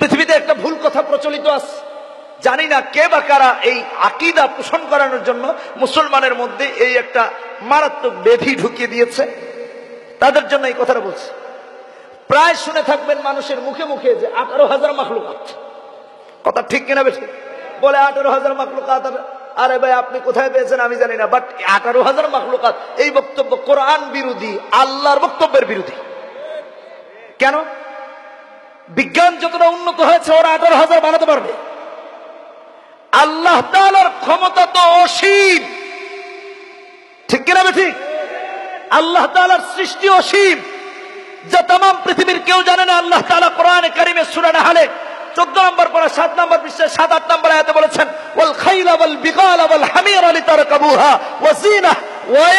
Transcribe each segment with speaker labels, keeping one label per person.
Speaker 1: পৃথিবীতে একটা ভুল কথা প্রচলিত আছে, জানি না কে বা কারা এই আকীদা পোষণ করানোর জন্য মুসলমানের মধ্যে এই একটা মারাত্মক ব্যাধি ঢুকিয়ে দিয়েছে। তাদের জন্য এই কথাটা বলছি। প্রায় শুনে থাকবেন মানুষের মুখে মুখে যে 18,000 মাখলুকাত। কথা ঠিক কিনা বেঠিক? বলে 18,000 মাখলুকাত। আরে ভাই, আপনি কোথায় পেয়েছেন আমি জানি না, বাট 18,000 মাখলুকাত এই বক্তব্য কোরআন বিরোধী, আল্লাহর বক্তব্যের বিরোধী। কেন? বিজ্ঞান যতটা উন্নত হয়েছে ওরা 18,000 বানাতে পারবে? আল্লাহ তাআলার ক্ষমতা তো অসীম, ঠিক কিনা বেঠিক? আল্লাহ তাআলার সৃষ্টি অসীম, যা তাম পৃথিবীর কেউ জানে না। আল্লাহ তাআলা কোরআনে কারিমে সূরা নাহলে 14 নম্বর পারা 7 নম্বর পৃষ্ঠায় 7-8 নম্বর আয়াতে বলেছেন, ওয়াল খাইলা ওয়াল বিগালা ওয়াল হামিরা লিতারকাবুহা ওয়া যিনাহ ওয়া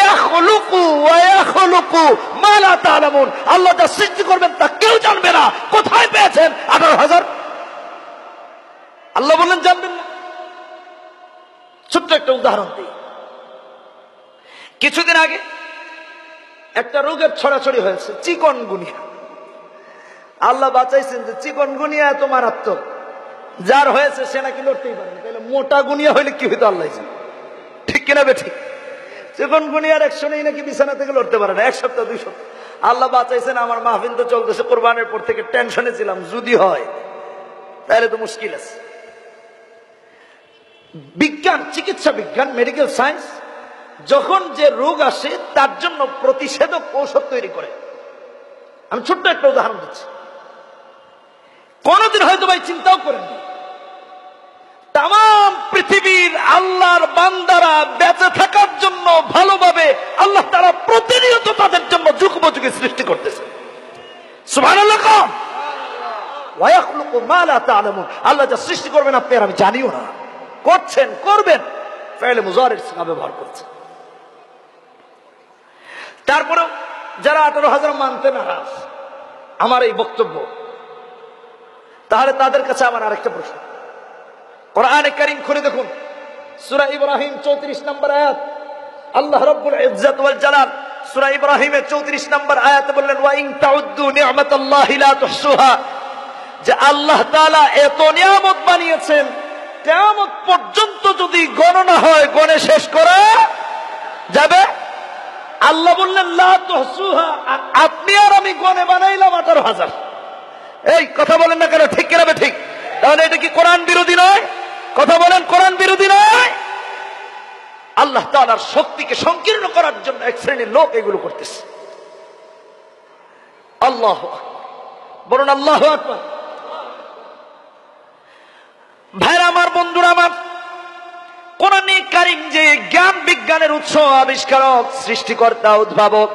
Speaker 1: ইয়াখলুকু মা লা তা'লামুন। আল্লাহ যা সৃষ্টি করবেন তা কেউ জানবে না। কোথায় পেয়েছেন 18,000? আল্লাহ বলেন জানবেন না। ছোট্ট একটা উদাহরণ দিই। কিছুদিন আগে একটা রোগের ছড়াছড়ি হয়েছে, চিকনগুনিয়া। আল্লাহ বাঁচাইছেন যে চিকনগুনিয়া এত মারাত্মক, যার হয়েছে সে নাকি লড়তেই পারে না। তাহলে মোটা গুনিয়া হইলে কি হইতো আল্লাহ জানে, ঠিক কিনা বেঠিক? চিকনগুনিয়ার 100 নেই নাকি বিছানা থেকে লড়তে পারে না 1 সপ্তাহ 2 সপ্তাহ। আল্লাহ বাঁচাইছেন। আমার মাহফিল তো চলতেছে, কোরবানের পর থেকে টেনশনে ছিলাম, যদি হয় তাহলে তো মুশকিল আছে। বিজ্ঞান, চিকিৎসা বিজ্ঞান, মেডিকেল সায়েন্স যখন যে রোগ আসে তার জন্য প্রতিষেধক ঔষধ তৈরি করে। আমি ছোট্ট একটা উদাহরণ দিচ্ছি। কোনদিন হয়তো ভাই চিন্তাও করেননি তাম পৃথিবীর আল্লাহর বান্দারা বেঁচে থাকার জন্য ভালোভাবে আল্লাহ তাআলা প্রতিনিয়ত তাদের জন্য যুগোপযোগী সৃষ্টি করতেছে। সুবহানাল্লাহ। ওয়া ইয়াখলুকু মা লা তা'লামুন। আল্লাহ যা সৃষ্টি করবেন আপনি আর আমি জানিও না, করছেন, করবেন। ফাইলে মুজারির সিগা ব্যবহার করছেন। তারপরেও যারা 18,000 মানতে নারাজ আমার এই বক্তব্য, তাহলে তাদের কাছে আমার আরেকটা প্রশ্ন। কোরআনে কারীম খুলে দেখুন, সূরা ইব্রাহিম 34 নম্বর আয়াত। আল্লাহ রাব্বুল ইজ্জাত ওয়াল জালাল সূরা ইব্রাহিমের 34 নম্বর আয়াতে বললেন, ওয়া ইন তাউদ্দু নি'মাতাল্লাহি লা তুহসুহা। যে আল্লাহ তাআলা এত নিয়ামত বানিয়েছেন, কিয়ামত পর্যন্ত যদি গণনা হয় গণে শেষ করা যাবে। আল্লাহ বললেন লা তুহসুহা, আপনি আর আমি গণে বানাইলাম 18,000। এই কথা বলেন না কেন, ঠিক কিনা ঠিক? তাহলে এটা কি কোরআন বিরোধী নয়? কথা বলেন, কোরআন বিরোধী নয়? আল্লাহ তাআলার শক্তিকে সংকীর্ণ করার জন্য এক শ্রেণীর লোক এগুলো করতেছে। আল্লাহু আকবার, বলুন আল্লাহু আকবার। ভাইরা আমার, বন্ধুরা আমার, কোরআনে কারীম যে জ্ঞান বিজ্ঞানের উৎস, আবিষ্কারক, সৃষ্টিকর্তা, উদ্ভাবক,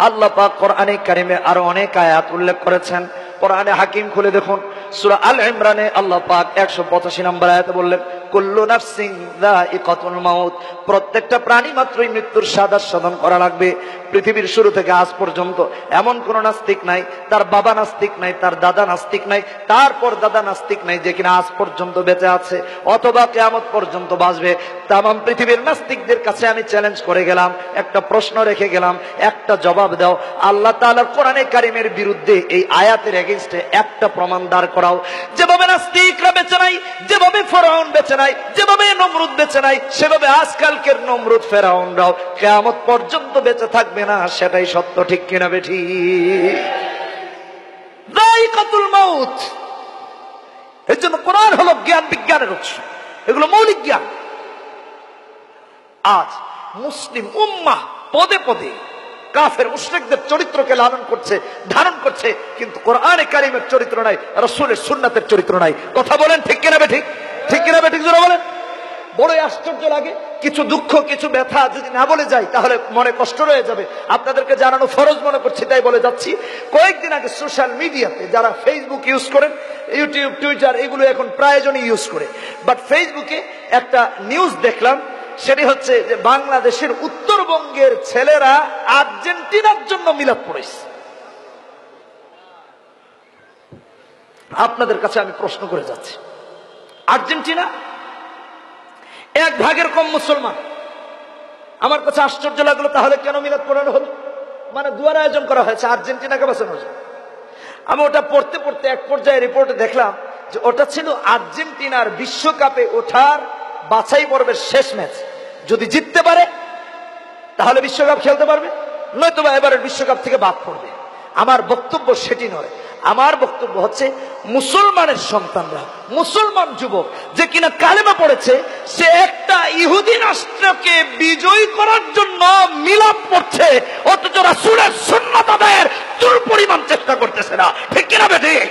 Speaker 1: আল্লাহ পাক কোরআনে কারীমে আরো অনেক আয়াত উল্লেখ করেছেন। কোরআনে হাকিম খুলে দেখুন, সূরা আল ইমরানে আল্লাহ পাক 185 নম্বর আয়াতে বললেন, কুল্লু নাফসিন যায়িকাতুল মাউত। প্রত্যেকটা প্রাণী মাত্রই মৃত্যুর স্বাদ আস্বাদন করা লাগবে। পৃথিবীর শুরু থেকে আজ পর্যন্ত এমন কোন নাস্তিক নাই, তার বাবা নাস্তিক নাই, তার দাদা নাস্তিক নাই, তারপর দাদা নাস্তিক নাই, যে কিনা আজ পর্যন্ত বেঁচে আছে অথবা কিয়ামত পর্যন্ত বাঁচবে। তাম পৃথিবীর নাস্তিকদের কাছে আমি চ্যালেঞ্জ করে গেলাম, একটা প্রশ্ন রেখে গেলাম, একটা জবাব দাও। আল্লাহ তাআলার কোরআনে কারীমের বিরুদ্ধে এই আয়াতের এগেইনস্টে একটা প্রমাণ দাঁড় করাও। যেভাবে নাস্তিকরা বেঁচে নাই, যেভাবে ফেরাউন বেঁচে নাই, যেভাবে নমরুদ বেঁচে নাই, সেভাবে আজকালকের নমরুদ ফেরাউনরাও কিয়ামত পর্যন্ত বেঁচে থাকবে না। সেটাই সত্য, ঠিক কিনা বেঠিক? যায়িকাতুল মাউত। এর জন্য কোরআন হলো জ্ঞান বিজ্ঞানের উৎস, এগুলো মৌলিক জ্ঞান। আজ মুসলিম উম্মাহ পদে পদে কাফের মুশরিকদের চরিত্রকে লালন করছে, ধারণ করছে, কিন্তু কোরআনে কারীমের চরিত্র নাই, রাসূলের সুন্নাতের চরিত্র নাই। কথা বলেন, ঠিক কিনা বেঠিক? ঠিক কিনা বেঠিক জোরে বলেন। বড়ই আশ্চর্য লাগে, কিছু দুঃখ, কিছু ব্যথা যদি না বলে যাই তাহলে মনে কষ্ট রয়ে যাবে। আপনাদেরকে জানানো ফরজ মনে করছি, তাই বলে যাচ্ছি। কয়েকদিন আগে সোশ্যাল মিডিয়াতে যারা ফেসবুক ইউজ করেন, ইউটিউব, টুইটার, এগুলো এখন প্রায়জনই ইউজ করে, বাট ফেসবুকে একটা নিউজ দেখলাম। সেটি হচ্ছে যে বাংলাদেশের উত্তরবঙ্গের ছেলেরা আর্জেন্টিনার জন্য মিলাদ পড়েছে। আপনাদের কাছে আমি প্রশ্ন করে যাচ্ছি, আর্জেন্টিনা 1 ভাগের কম মুসলমান। আমার কাছে আশ্চর্য লাগলো, তাহলে কেন মিলাদ পড়ানো হলো? মানে দুয়ার আয়োজন করা হয়েছে আর্জেন্টিনাকে বাঁচানোর জন্য। আমি ওটা পড়তে পড়তে এক পর্যায়ে রিপোর্টে দেখলাম যে ওটা ছিল আর্জেন্টিনার বিশ্বকাপে ওঠার বাছাই পর্বের শেষ ম্যাচ। যদি জিততে পারে তাহলে বিশ্বকাপ খেলতে পারবে, নয়তো বা এবারের বিশ্বকাপ থেকে বাদ পড়বে। আমার বক্তব্য সেটি নয়। আমার বক্তব্য হচ্ছে মুসলমানের সন্তানরা, মুসলমান যুবক যে কিনা কালেমা পড়েছে, সে একটা ইহুদি রাষ্ট্রকে বিজয়ী করার জন্য মিলাপ করছে, অথচ রাসূলের সুন্নাত আদায়ের চুল পরিমাণ চেষ্টা করতেছে না। ঠিক কিনা বেঠিক?